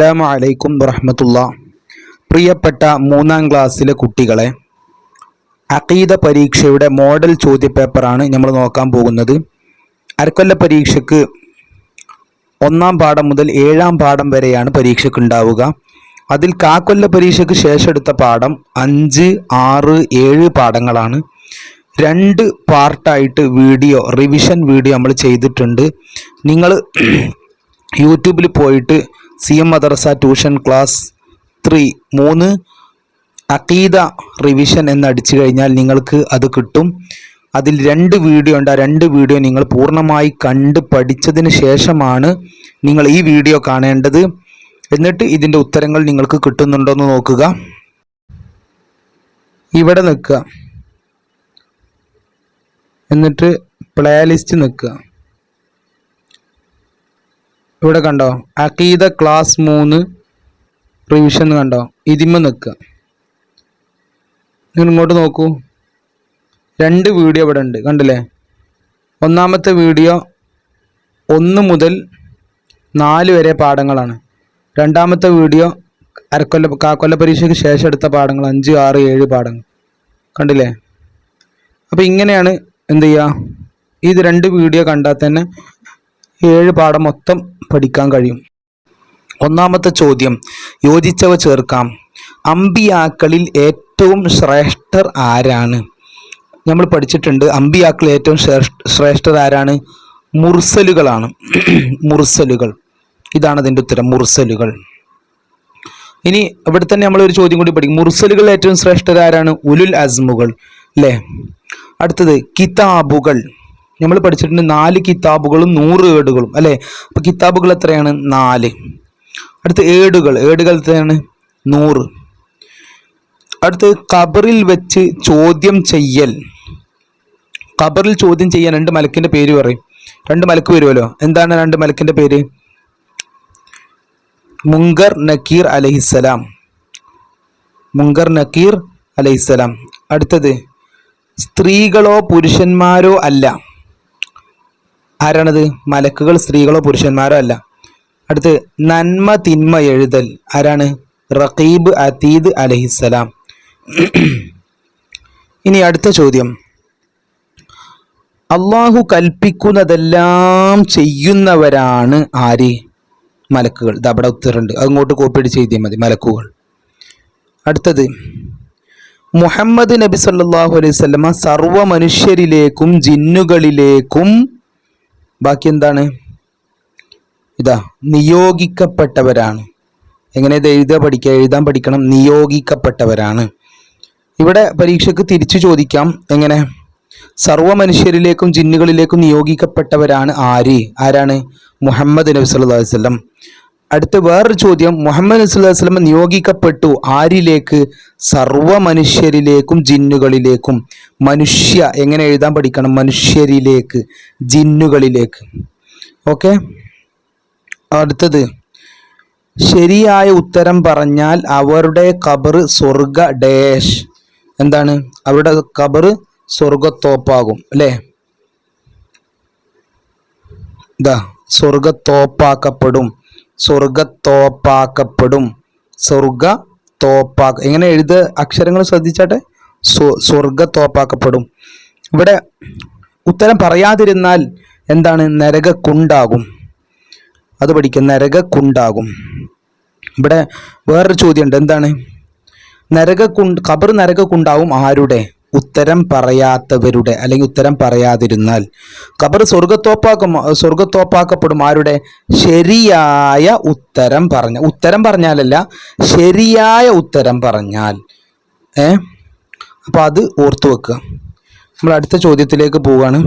അസ്സലാമു അലൈക്കും വറഹ്മത്തുള്ളാഹി. പ്രിയപ്പെട്ട 3ാം ക്ലാസ്സിലെ കുട്ടികളെ, അഖീദ പരീക്ഷയുടെ മോഡൽ ചോദ്യപേപ്പറാണ് നമ്മൾ നോക്കാൻ പോകുന്നത്. അരക്കൊല്ല പരീക്ഷയ്ക്ക് 1ാം പാഠം മുതൽ 7ാം പാഠം വരെയാണ് പരീക്ഷയ്ക്ക് ഉണ്ടാവുക. അതിൽ കാക്കൊല്ല പരീക്ഷയ്ക്ക് ശേഷം എടുത്ത പാഠം 5, 6, 7 പാഠങ്ങളാണ്. 2 പാർട്ടായിട്ട് റിവിഷൻ വീഡിയോ നമ്മൾ ചെയ്തിട്ടുണ്ട്. നിങ്ങൾ യൂട്യൂബിൽ പോയിട്ട് CM മദ്രസ ട്യൂഷൻ ക്ലാസ് 3 അഖീദ റിവിഷൻ എന്ന് അടിച്ചു കഴിഞ്ഞാൽ നിങ്ങൾക്ക് അത് കിട്ടും. അതിൽ 2 വീഡിയോ ഉണ്ട്. ആ 2 വീഡിയോ നിങ്ങൾ പൂർണ്ണമായി കണ്ട് പഠിച്ചതിന് ശേഷമാണ് നിങ്ങൾ ഈ വീഡിയോ കാണേണ്ടത്. എന്നിട്ട് ഇതിൻ്റെ ഉത്തരങ്ങൾ നിങ്ങൾക്ക് കിട്ടുന്നുണ്ടോ എന്ന് നോക്കുക. ഇവിടെ നിൽക്കുക, എന്നിട്ട് പ്ലേലിസ്റ്റ് നിൽക്കുക. ഇവിടെ കണ്ടോ, അഖീദ ക്ലാസ് 3 റിവിഷൻ കണ്ടോ, ഇതിന്മേൽ നിൽക്കുക. നിങ്ങൾ ഇങ്ങോട്ട് നോക്കൂ, 2 വീഡിയോ ഇവിടെ ഉണ്ട്, കണ്ടില്ലേ? 1ാമത്തെ വീഡിയോ 1 മുതൽ 4 വരെ പാഠങ്ങളാണ്. 2ാമത്തെ വീഡിയോ കാക്കൊല്ല പരീക്ഷയ്ക്ക് ശേഷം എടുത്ത പാഠങ്ങൾ 5, 6, 7 പാഠങ്ങൾ, കണ്ടില്ലേ? അപ്പോൾ ഇങ്ങനെയാണ് എന്ത് ചെയ്യുക, ഇത് 2 വീഡിയോ കണ്ടാൽ തന്നെ 7 പാഠം മൊത്തം പഠിക്കാൻ കഴിയും. 1ാമത്തെ ചോദ്യം, യോജിച്ചവ ചേർക്കാം. അമ്പിയാക്കളിൽ ഏറ്റവും ശ്രേഷ്ഠർ ആരാണ്? നമ്മൾ പഠിച്ചിട്ടുണ്ട്, അമ്പിയാക്കളിൽ ഏറ്റവും ശ്രേഷ്ഠർ ആരാണ്? മുർസലുകളാണ്. മുർസലുകൾ, ഇതാണ് അതിൻ്റെ ഉത്തരം, മുർസലുകൾ. ഇനി ഇവിടെ തന്നെ നമ്മളൊരു ചോദ്യം കൂടി പഠിക്കും. മുർസലുകൾ ഏറ്റവും ശ്രേഷ്ഠർ ആരാണ്? ഉലുൽ അസ്മുകൾ, അല്ലേ? അടുത്തത് കിതാബുകൾ. നമ്മൾ പഠിച്ചിട്ടുണ്ട് 4 കിതാബുകളും 100 ഏടുകളും, അല്ലേ? അപ്പോൾ കിതാബുകൾ എത്രയാണ്? 4. അടുത്ത് ഏടുകൾ എത്രയാണ്? 100. അടുത്ത് ഖബറിൽ വെച്ച് ചോദ്യം ചെയ്യൽ. ഖബറിൽ ചോദ്യം ചെയ്യാൻ 2 മലക്കിൻ്റെ പേര് പറയും. 2 മലക്ക് വരുമല്ലോ. എന്താണ് 2 മലക്കിൻ്റെ പേര്? മുങ്കർ, നക്കീർ അലൈഹിസ്സലാം. മുങ്കർ, നക്കീർ അലൈഹിസ്സലാം. അടുത്തത് സ്ത്രീകളോ പുരുഷന്മാരോ അല്ല. ആരാണത്? മലക്കുകൾ സ്ത്രീകളോ പുരുഷന്മാരോ അല്ല. അടുത്ത് നന്മ തിന്മ എഴുതൽ. ആരാണ്? റഖീബ് അതീദ് അലൈഹിസ്സലാം. ഇനി അടുത്ത ചോദ്യം, അള്ളാഹു കൽപ്പിക്കുന്നതെല്ലാം ചെയ്യുന്നവരാണ് ആര്? മലക്കുകൾ. ഇത് അവിടെ ഉത്തരമുണ്ട്, അങ്ങോട്ട് കോപ്പി അടിച്ച് എഴുതിയാൽ മതി, മലക്കുകൾ. അടുത്തത് മുഹമ്മദ് നബി സല്ലല്ലാഹു അലൈഹി വസല്ലമ സർവ്വ മനുഷ്യരിലേക്കും ജിന്നുകളിലേക്കും ബാക്കി എന്താണ്? ഇതാ, നിയോഗിക്കപ്പെട്ടവരാണ്. എങ്ങനെ ഇത് എഴുതാൻ പഠിക്കണം. നിയോഗിക്കപ്പെട്ടവരാണ്. ഇവിടെ പരീക്ഷയ്ക്ക് തിരിച്ചു ചോദിക്കാം. എങ്ങനെ? സർവ്വ മനുഷ്യരിലേക്കും ജിന്നുകളിലേക്കും നിയോഗിക്കപ്പെട്ടവരാണ് ആരാണ്? മുഹമ്മദ് നബി സല്ലല്ലാഹു അലൈഹി വസല്ലം. അടുത്ത വേറൊരു ചോദ്യം, മുഹമ്മദ് നബി സല്ലല്ലാഹു അലൈഹി വസല്ലം നിയോഗിക്കപ്പെട്ടു ആരിലേക്ക്? സർവ്വ മനുഷ്യരിലേക്കും ജിന്നുകളിലേക്കും. മനുഷ്യ എങ്ങനെ എഴുതാൻ പഠിക്കണം? മനുഷ്യരിലേക്ക്, ജിന്നുകളിലേക്ക്. ഓക്കെ. അടുത്തത്, ശരിയായ ഉത്തരം പറഞ്ഞാൽ അവരുടെ ഖബർ സ്വർഗ ഡാഷ്. എന്താണ്? അവരുടെ ഖബർ സ്വർഗത്തോപ്പാകും, അല്ലേ? ഇതാ, സ്വർഗത്തോപ്പാക്കപ്പെടും. എങ്ങനെ എഴുത? അക്ഷരങ്ങൾ ശ്രദ്ധിച്ചാട്ടെ. സ്വർഗത്തോപ്പാക്കപ്പെടും. ഇവിടെ ഉത്തരം പറയാതിരുന്നാൽ എന്താണ്? നരകക്കുണ്ടാകും. അത് പഠിക്കുക, നരകക്കുണ്ടാകും. ഇവിടെ വേറൊരു ചോദ്യമുണ്ട്. എന്താണ്? ഖബർ നരകക്കുണ്ടാവും ആരുടെ? ഉത്തരം പറയാത്തവരുടെ, അല്ലെങ്കിൽ ഉത്തരം പറയാതിരുന്നാൽ. ഖബർ സ്വർഗത്തോപ്പാക്കപ്പെടും ആരുടെ? ശരിയായ ഉത്തരം പറഞ്ഞാലല്ല, ശരിയായ ഉത്തരം പറഞ്ഞാൽ. അപ്പോൾ അത് ഓർത്തു വെക്കുക. നമ്മൾ അടുത്ത ചോദ്യത്തിലേക്ക് പോവുകയാണ്.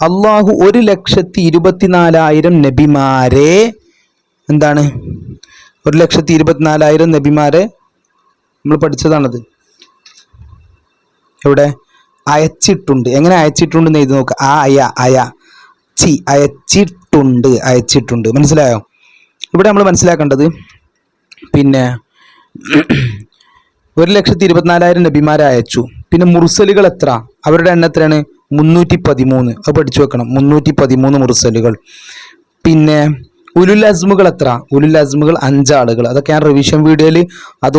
അള്ളാഹു 1,24,000 നബിമാരെ എന്താണ്? 1,24,000 നബിമാരെ നമ്മൾ പഠിച്ചതാണത്. ഇവിടെ അയച്ചിട്ടുണ്ട്. എങ്ങനെ അയച്ചിട്ടുണ്ടെന്ന് എഴുതി നോക്കുക. അയച്ചിട്ടുണ്ട്. മനസ്സിലായോ? ഇവിടെ നമ്മൾ മനസ്സിലാക്കേണ്ടത്, പിന്നെ 1,24,000 നബിമാരെ അയച്ചു. പിന്നെ മുർസലുകൾ എത്ര? അവരുടെ എണ്ണം എത്രയാണ്? 313. അത് പഠിച്ചു വെക്കണം. 313 മുർസലുകൾ. പിന്നെ ഉലുൽ അസ്മുകൾ എത്ര? ഉലുൽ അസ്മുകൾ 5 ആളുകൾ. അതൊക്കെ ഞാൻ റിവിഷൻ വീഡിയോയിൽ അത്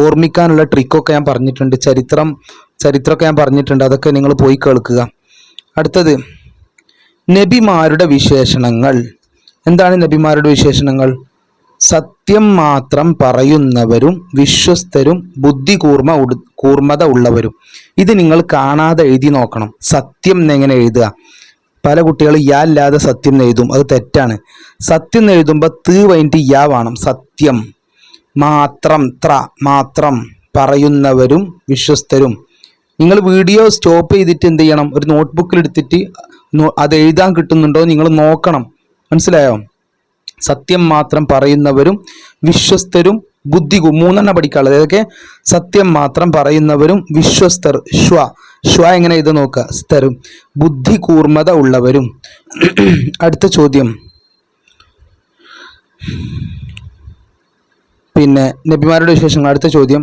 ഓർമ്മിക്കാനുള്ള ട്രിക്കൊക്കെ ഞാൻ പറഞ്ഞിട്ടുണ്ട്. ചരിത്രമൊക്കെ ഞാൻ പറഞ്ഞിട്ടുണ്ട്. അതൊക്കെ നിങ്ങൾ പോയി കേൾക്കുക. അടുത്തത് നബിമാരുടെ വിശേഷണങ്ങൾ. എന്താണ് നബിമാരുടെ വിശേഷണങ്ങൾ? സത്യം മാത്രം പറയുന്നവരും വിശ്വസ്തരും കൂർമ്മത ഉള്ളവരും. ഇത് നിങ്ങൾ കാണാതെ എഴുതി നോക്കണം. സത്യം എങ്ങനെ എഴുതുക? പല കുട്ടികൾ യാ അല്ലാതെ സത്യം എഴുതും. അത് തെറ്റാണ്. സത്യം എഴുതുമ്പോൾ ത് കഴിഞ്ഞിട്ട് യാ വേണം. സത്യം മാത്രം മാത്രം പറയുന്നവരും വിശ്വസ്തരും. നിങ്ങൾ വീഡിയോ സ്റ്റോപ്പ് ചെയ്തിട്ട് എന്ത് ചെയ്യണം? ഒരു നോട്ട്ബുക്കിൽ എടുത്തിട്ട് അത് എഴുതാൻ കിട്ടുന്നുണ്ടോ നിങ്ങൾ നോക്കണം. മനസ്സിലായോ? സത്യം മാത്രം പറയുന്നവരും വിശ്വസ്തരും 3 പഠിക്കാനുള്ളത്. ഏതൊക്കെ? സത്യം മാത്രം പറയുന്നവരും വിശ്വസ്തർ ശ്വ എങ്ങനെ ഇത് നോക്കുക? സ്തരും ബുദ്ധി കൂർമ്മത ഉള്ളവരും. അടുത്ത ചോദ്യം, പിന്നെ നബിമാരുടെ വിശേഷങ്ങൾ. അടുത്ത ചോദ്യം,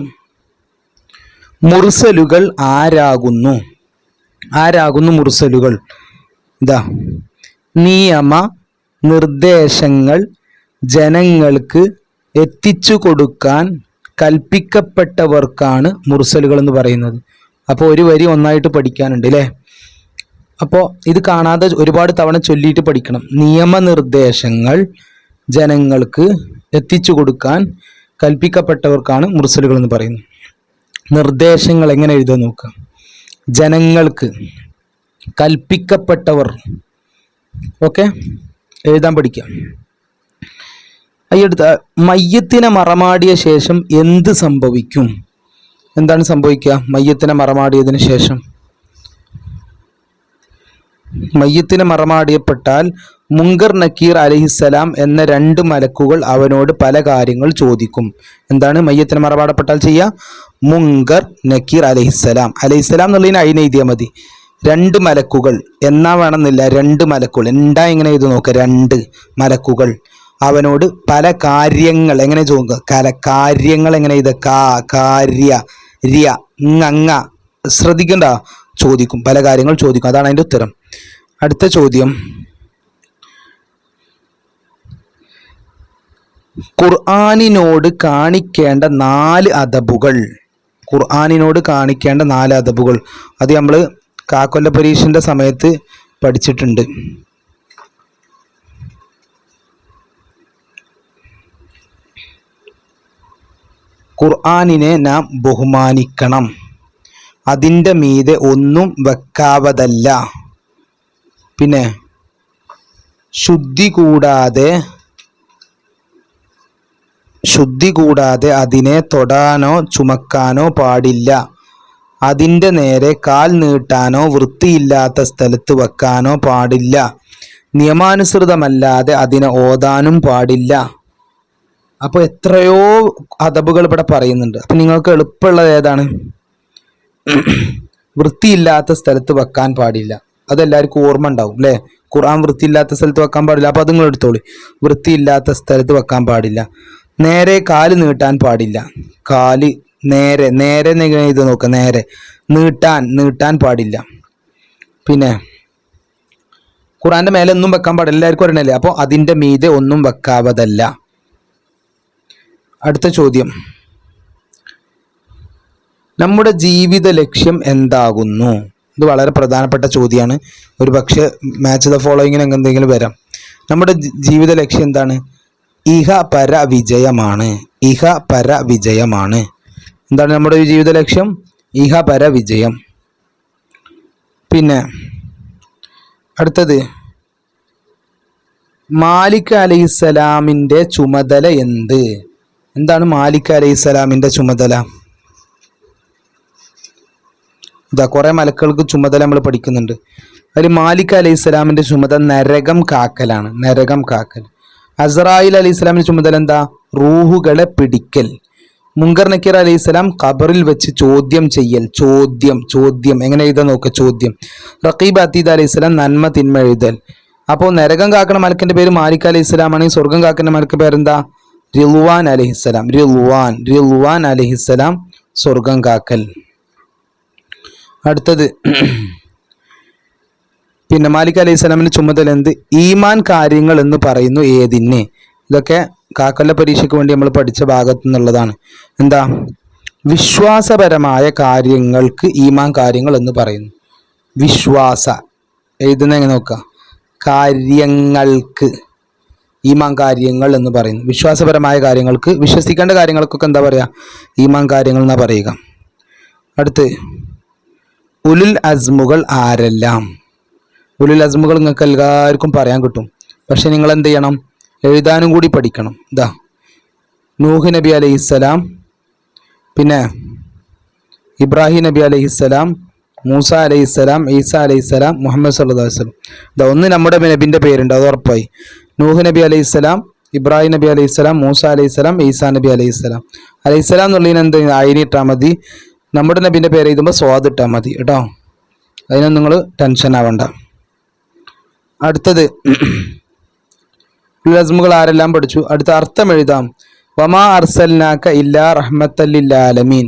മുർസലുകൾ ആരാകുന്നു? മുർസലുകൾ? ഇതാ, നിയമ നിർദ്ദേശങ്ങൾ ജനങ്ങൾക്ക് എത്തിച്ചു കൊടുക്കാൻ കൽപ്പിക്കപ്പെട്ടവർക്കാണ് മുർസലുകൾ എന്ന് പറയുന്നത്. അപ്പോൾ ഒരു വരി ഒന്നായിട്ട് പഠിക്കാനുണ്ട് അല്ലേ? അപ്പോൾ ഇത് കാണാതെ ഒരുപാട് തവണ ചൊല്ലിയിട്ട് പഠിക്കണം. നിയമനിർദ്ദേശങ്ങൾ ജനങ്ങൾക്ക് എത്തിച്ചു കൊടുക്കാൻ കൽപ്പിക്കപ്പെട്ടവർക്കാണ് മുർസലുകൾ എന്ന് പറയുന്നത്. നിർദ്ദേശങ്ങൾ എങ്ങനെ എഴുതാൻ നോക്കുക? ജനങ്ങൾക്ക്, കൽപ്പിക്കപ്പെട്ടവർ. ഓക്കെ, എഴുതാൻ പഠിക്കാം. അടുത്ത, മയ്യത്തിനെ മറമാടിയ ശേഷം എന്ത് സംഭവിക്കും? എന്താണ് സംഭവിക്കുക മയ്യത്തിനെ മറമാടിയതിനു ശേഷം? മയ്യത്തിനെ മറമാടിയപ്പെട്ടാൽ മുങ്കർ നക്കീർ അലൈഹിസ്സലാം എന്ന 2 മലക്കുകൾ അവനോട് പല കാര്യങ്ങൾ ചോദിക്കും. എന്താണ് മയ്യത്തിനെ മറമാടപ്പെട്ടാൽ ചെയ്യുക? മുങ്കർ നക്കീർ അലൈഹിസ്സലാം എന്നുള്ളതിന് അതിനെഴുതിയാൽ മതി. 2 മലക്കുകൾ എന്നാ വേണമെന്നില്ല. 2 മലക്കുകൾ എന്താ ഇങ്ങനെ ഇത് നോക്കുക. 2 മലക്കുകൾ അവനോട് പല കാര്യങ്ങൾ എങ്ങനെ ചോദിക്കുക? കാര്യങ്ങൾ എങ്ങനെ ഇത്? ശ്രദ്ധിക്കണ്ട, ചോദിക്കും. പല കാര്യങ്ങൾ ചോദിക്കും. അതാണ് അതിൻ്റെ ഉത്തരം. അടുത്ത ചോദ്യം, ഖുർആനിനോട് കാണിക്കേണ്ട 4 അദബുകൾ. അത് നമ്മൾ കാക്കൊല്ല പരീക്ഷൻ്റെ സമയത്ത് പഠിച്ചിട്ടുണ്ട്. ഖുർആനിനെ നാം ബഹുമാനിക്കണം. അതിൻ്റെ മീതെ ഒന്നും വെക്കാവതല്ല. പിന്നെ ശുദ്ധി കൂടാതെ അതിനെ തൊടാനോ ചുമക്കാനോ പാടില്ല. അതിൻ്റെ നേരെ കാൽ നീട്ടാനോ വൃത്തിയില്ലാത്ത സ്ഥലത്ത് വെക്കാനോ പാടില്ല. നിയമാനുസൃതമല്ലാതെ അതിനെ ഓതാനും പാടില്ല. അപ്പോൾ എത്രയോ അദബുകൾ ഇവിടെ പറയുന്നുണ്ട്. അപ്പം നിങ്ങൾക്ക് എളുപ്പമുള്ളത് ഏതാണ്? വൃത്തിയില്ലാത്ത സ്ഥലത്ത് വെക്കാൻ പാടില്ല. അതെല്ലാവർക്കും ഓർമ്മ ഉണ്ടാവും അല്ലേ? ഖുർആൻ വൃത്തിയില്ലാത്ത സ്ഥലത്ത് വെക്കാൻ പാടില്ല. അപ്പോൾ അത് നിങ്ങൾ എടുത്തോളൂ. വൃത്തിയില്ലാത്ത സ്ഥലത്ത് വെക്കാൻ പാടില്ല. നേരെ കാല് നീട്ടാൻ പാടില്ല. കാല് നേരെ ഇത് നോക്കുക. നേരെ നീട്ടാൻ പാടില്ല. പിന്നെ ഖുർആന്റെ മേലെ ഒന്നും വെക്കാൻ പാടില്ല. എല്ലാവർക്കും അറിയണല്ലേ? അപ്പോൾ അതിൻ്റെ മീതെ ഒന്നും വെക്കാവതല്ല. അടുത്ത ചോദ്യം, നമ്മുടെ ജീവിത ലക്ഷ്യം എന്താകുന്നു? ഇത് വളരെ പ്രധാനപ്പെട്ട ചോദ്യമാണ്. ഒരു പക്ഷേ മാച്ച് ദ ഫോളോയിങ്ങിന് എന്തെങ്കിലും വരാം. നമ്മുടെ ജീവിത ലക്ഷ്യം എന്താണ്? ഇഹ പര വിജയമാണ്. എന്താണ് നമ്മുടെ ജീവിത ലക്ഷ്യം? ഇഹ പര വിജയം. പിന്നെ അടുത്തത്, മാലിക് അലൈഹിസ്സലാമിൻ്റെ ചുമതല എന്താണ് മാലിക് അലൈഹിസ്സലാമിൻ്റെ ചുമതല? ഇതാ കുറേ മലക്കുകൾക്ക് ചുമതല നമ്മൾ പഠിക്കുന്നുണ്ട്. അതിൽ മാലിക് അലൈഹിസ്സലാമിൻ്റെ ചുമതല നരകം കാക്കലാണ്. അസ്റായിൽ അലൈഹിസ്സലാമിൻ്റെ ചുമതല എന്താ? റൂഹുകളെ പിടിക്കൽ. മുങ്കർ നക്കീർ അലൈഹിസ്സലാം ഖബറിൽ വെച്ച് ചോദ്യം ചെയ്യൽ. ചോദ്യം എങ്ങനെ എഴുതാൻ നോക്കുക? ചോദ്യം. റഖീബ് അതീദ് അലൈഹിസ്സലാം നന്മ തിന്മ എഴുതൽ. അപ്പോൾ നരകം കാക്കണ മലക്കിന്റെ പേര് മാലിക് അലൈഹിസ്സലാം ആണെങ്കിൽ സ്വർഗം കാക്കുന്ന മലക്ക് പേരെന്താ? റിൽവാൻ അലൈഹിസ്സലാം. റിൽവാൻ അലൈഹിസ്സലാം സ്വർഗം കാക്കൽ. അടുത്തത്, പിന്നെ മാലിക് അലൈഹി സ്വലാമിന് ചുമതല എന്ത്? ഈമാൻ കാര്യങ്ങൾ എന്ന് പറയുന്നു ഏതിന്? ഇതൊക്കെ കാക്കൊല്ല പരീക്ഷയ്ക്ക് വേണ്ടി നമ്മൾ പഠിച്ച ഭാഗത്തു നിന്നുള്ളതാണ്. എന്താ? വിശ്വാസപരമായ കാര്യങ്ങൾക്ക് ഈമാൻ കാര്യങ്ങൾ എന്ന് പറയുന്നു. വിശ്വാസ എഴുതുന്ന എങ്ങനെ നോക്കുക? കാര്യങ്ങൾക്ക് ഈമാൻ കാര്യങ്ങൾ എന്ന് പറയുന്നു. വിശ്വാസപരമായ കാര്യങ്ങൾക്ക്, വിശ്വസിക്കേണ്ട കാര്യങ്ങൾക്കൊക്കെ എന്താ പറയുക? ഈമാൻ കാര്യങ്ങൾ എന്നാ പറയുക. അടുത്ത് ഉലുൽ അസ്മുകൾ ആരെല്ലാം? ഉലുൽ അസ്മുകൾ നിങ്ങൾക്ക് എല്ലാവർക്കും പറയാൻ കിട്ടും. പക്ഷെ നിങ്ങൾ എന്ത് ചെയ്യണം? എഴുതാനും കൂടി പഠിക്കണം. ഇതാ നൂഹ് നബി അലൈഹിസ്സലാം, പിന്നെ ഇബ്രാഹിം നബി അലൈഹിസ്സലാം, മൂസ അലൈഹിസ്സലാം, ഈസ അലൈഹിസ്സലാം, മുഹമ്മദ് സല്ലല്ലാഹു അലൈഹി വസല്ലം. ഇതാ ഒന്ന് നമ്മുടെ നബിൻ്റെ പേരുണ്ട്, അത് ഉറപ്പായി. നൂഹ് നബി അലൈഹിസ്സലാം, ഇബ്രാഹിം നബി അലൈഹിസ്സലാം, മൂസ അലൈഹിസ്സലാം, ഈസാ നബി അലൈഹിസ്സലാം. അലൈഹിസ്സലാം എന്നുള്ളതിന് എന്ത് അയിനിട്ടാൽ മതി. നമ്മുടെ നബിൻ്റെ പേര് എഴുതുമ്പോൾ സ്വാദ് ഇട്ടാൽ മതി കേട്ടോ. അതിനൊന്നും നിങ്ങൾ ടെൻഷൻ ആവണ്ട. അടുത്തത് ഉലുൽ അസ്മുകൾ ആരെല്ലാം പഠിച്ചു. അടുത്ത അർത്ഥം എഴുതാം. വമാ അർസൽനാക ഇല്ലാ റഹ്മത്തൽ ലിൽ ആലമീൻ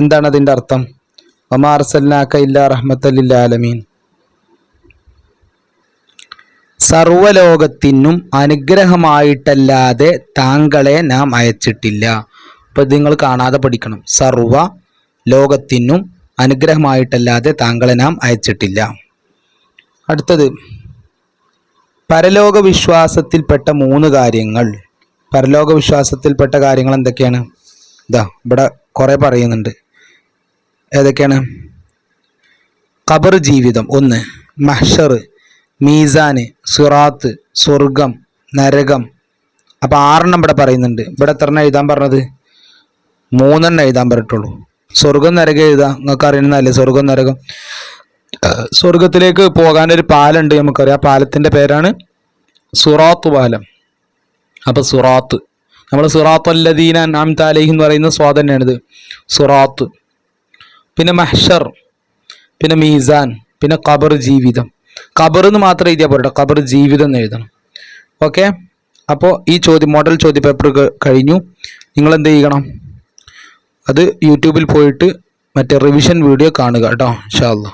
എന്താണ് അതിൻ്റെ അർത്ഥം? വമാ അർസൽനാക ഇല്ലാ റഹ്മത്തൽ ലിൽ ആലമീൻ, സർവലോകത്തിനും അനുഗ്രഹമായിട്ടല്ലാതെ താങ്കളെ നാം അയച്ചിട്ടില്ല. അപ്പോൾ ഇത് നിങ്ങൾ കാണാതെ പഠിക്കണം. സർവ ലോകത്തിനും അനുഗ്രഹമായിട്ടല്ലാതെ താങ്കളെ നാം അയച്ചിട്ടില്ല. അടുത്തത് പരലോക വിശ്വാസത്തിൽപ്പെട്ട 3 കാര്യങ്ങൾ. പരലോക വിശ്വാസത്തിൽപ്പെട്ട കാര്യങ്ങൾ എന്തൊക്കെയാണ്? ഇതാ ഇവിടെ കുറേ പറയുന്നുണ്ട്. ഏതൊക്കെയാണ്? ഖബർ ജീവിതം 1, മഹ്ശർ, മീസാന്, സിറാത്ത്, സ്വർഗം, നരകം. അപ്പോൾ 6 ഇവിടെ പറയുന്നുണ്ട്. ഇവിടെ എത്ര എഴുതാൻ പറഞ്ഞത്? 3 എഴുതാൻ പറഞ്ഞിട്ടുള്ളൂ. സ്വർഗം നരകം എഴുതാം, നിങ്ങൾക്ക് അറിയുന്നതല്ലേ സ്വർഗം നരകം. സ്വർഗത്തിലേക്ക് പോകാനൊരു പാലുണ്ട് നമുക്കറിയാം. ആ പാലത്തിൻ്റെ പേരാണ് സിറാത്ത് പാലം. അപ്പോൾ സിറാത്ത്, നമ്മൾ സിറാത്ത് അല്ലദീന അൻഅംത അലൈഹിം എന്ന് പറയുന്ന സ്വാദ് തന്നെയാണിത്, സിറാത്ത്. പിന്നെ മഹ്ശർ, പിന്നെ മീസാൻ, പിന്നെ ഖബർ ജീവിതം. ഖബർ എന്ന് മാത്രം എഴുതിയാൽ പോരട്ടെ, ഖബർ ജീവിതം എന്ന് എഴുതണം. ഓക്കെ. അപ്പോൾ ഈ മോഡൽ ചോദ്യപേപ്പർ കഴിഞ്ഞു. നിങ്ങൾ എന്ത് ചെയ്യണം? അത് യൂട്യൂബിൽ പോയിട്ട് മറ്റേ റിവിഷൻ വീഡിയോ കാണുക കേട്ടോ. ഇൻഷാ അല്ലാഹ്.